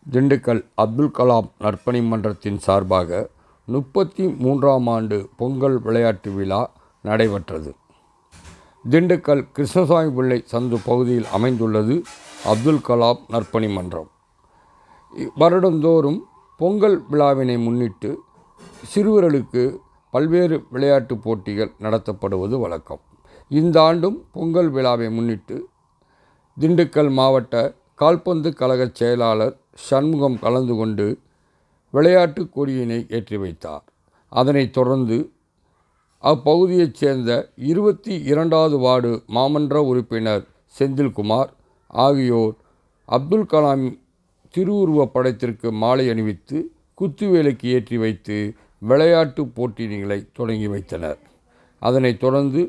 திண்டுக்கல் அப்துல் கலாம் நற்பணி மன்றத்தின் சார்பாக 33ஆம் ஆண்டு பொங்கல் விளையாட்டு விழா நடைபெற்றது. திண்டுக்கல் கிருஷ்ணசாமி பிள்ளை சந்து பகுதியில் அமைந்துள்ளது அப்துல் கலாம் நற்பணி மன்றம். வருடந்தோறும் பொங்கல் விழாவினை முன்னிட்டு சிறுவர்களுக்கு பல்வேறு விளையாட்டுப் போட்டிகள் நடத்தப்படுவது வழக்கம். இந்த ஆண்டும் பொங்கல் விழாவை முன்னிட்டு திண்டுக்கல் மாவட்ட கால்பந்து கழக செயலாளர் சண்முகம் கலந்து கொண்டு விளையாட்டு கொடியினை ஏற்றி வைத்தார். அதனைத் தொடர்ந்து அப்பகுதியைச் சேர்ந்த 22வது வார்டு மாமன்ற உறுப்பினர் செந்தில்குமார் ஆகியோர் அப்துல் கலாம் திருவுருவப் படத்திற்கு மாலை அணிவித்து குத்துவிளக்கு ஏற்றி வைத்து விளையாட்டு போட்டிகளை தொடங்கி வைத்தனர். அதனைத் தொடர்ந்து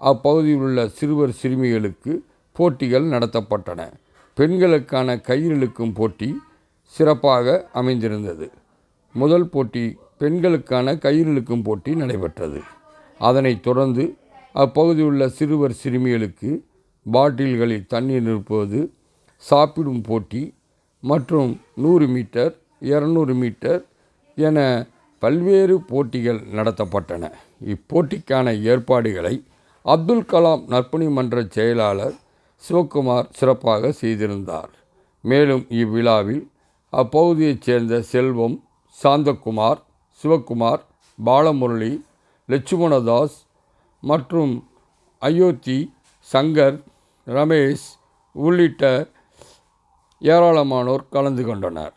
அப்பகுதியில் உள்ள சிறுவர் சிறுமிகளுக்கு போட்டிகள் நடத்தப்பட்டன. பெண்களுக்கான கயிறிழுக்கும் போட்டி சிறப்பாக அமைந்திருந்தது. முதல் போட்டி பெண்களுக்கான கயிறிழுக்கும் போட்டி நடைபெற்றது. அதனைத் தொடர்ந்து அப்பகுதியில் உள்ள சிறுவர் சிறுமிகளுக்கு பாட்டில்களில் தண்ணீர் நிரப்புவது, சாப்பிடும் போட்டி மற்றும் 100 மீட்டர் 200 மீட்டர் என பல்வேறு போட்டிகள் நடத்தப்பட்டன. இப்போட்டிக்கான ஏற்பாடுகளை அப்துல் கலாம் நற்பணி மன்ற செயலாளர் சிவக்குமார் சிறப்பாக செய்திருந்தார். மேலும் இவ்விழாவில் அப்பகுதியைச் சேர்ந்த செல்வம், சாந்தகுமார், சிவக்குமார், பாலமுரளி, லட்சுமணதாஸ் மற்றும் அயோத்தி, சங்கர், ரமேஷ் உள்ளிட்ட ஏராளமானோர் கலந்து கொண்டனர்.